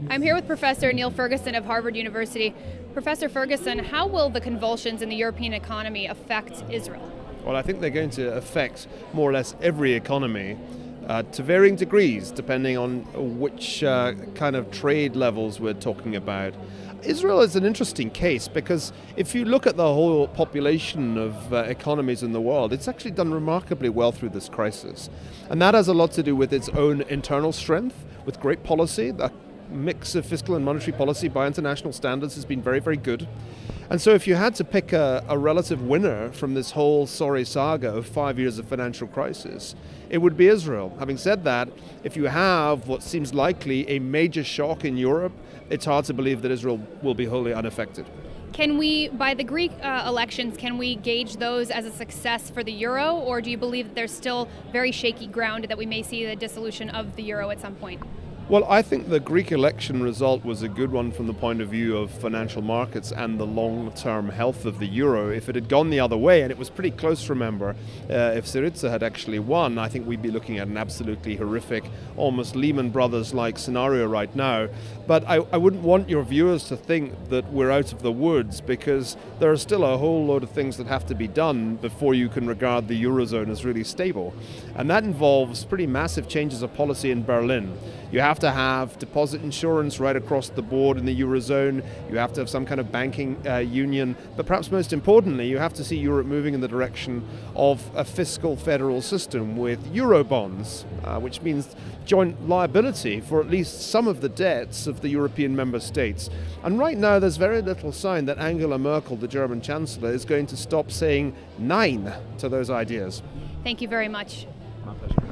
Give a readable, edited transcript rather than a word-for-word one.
I'm here with Professor Niall Ferguson of Harvard University. Professor Ferguson, how will the convulsions in the European economy affect Israel? Well, I think they're going to affect more or less every economy to varying degrees, depending on which kind of trade levels we're talking about. Israel is an interesting case because if you look at the whole population of economies in the world, it's actually done remarkably well through this crisis. And that has a lot to do with its own internal strength, with great policy. The mix of fiscal and monetary policy by international standards has been very, very good. And so if you had to pick a relative winner from this whole sorry saga of 5 years of financial crisis, it would be Israel. Having said that, if you have what seems likely a major shock in Europe, it's hard to believe that Israel will be wholly unaffected. Can we, by the Greek elections, can we gauge those as a success for the euro, or do you believe that there's still very shaky ground that we may see the dissolution of the euro at some point? Well, I think the Greek election result was a good one from the point of view of financial markets and the long-term health of the euro. If it had gone the other way, and it was pretty close, remember, if Syriza had actually won, I think we'd be looking at an absolutely horrific, almost Lehman Brothers-like scenario right now. But I wouldn't want your viewers to think that we're out of the woods, because there are still a whole load of things that have to be done before you can regard the eurozone as really stable. And that involves pretty massive changes of policy in Berlin. You have to have deposit insurance right across the board in the Eurozone. You have to have some kind of banking union. But perhaps most importantly, you have to see Europe moving in the direction of a fiscal federal system with Eurobonds, which means joint liability for at least some of the debts of the European member states. And right now, there's very little sign that Angela Merkel, the German Chancellor, is going to stop saying nein to those ideas. Thank you very much. My pleasure.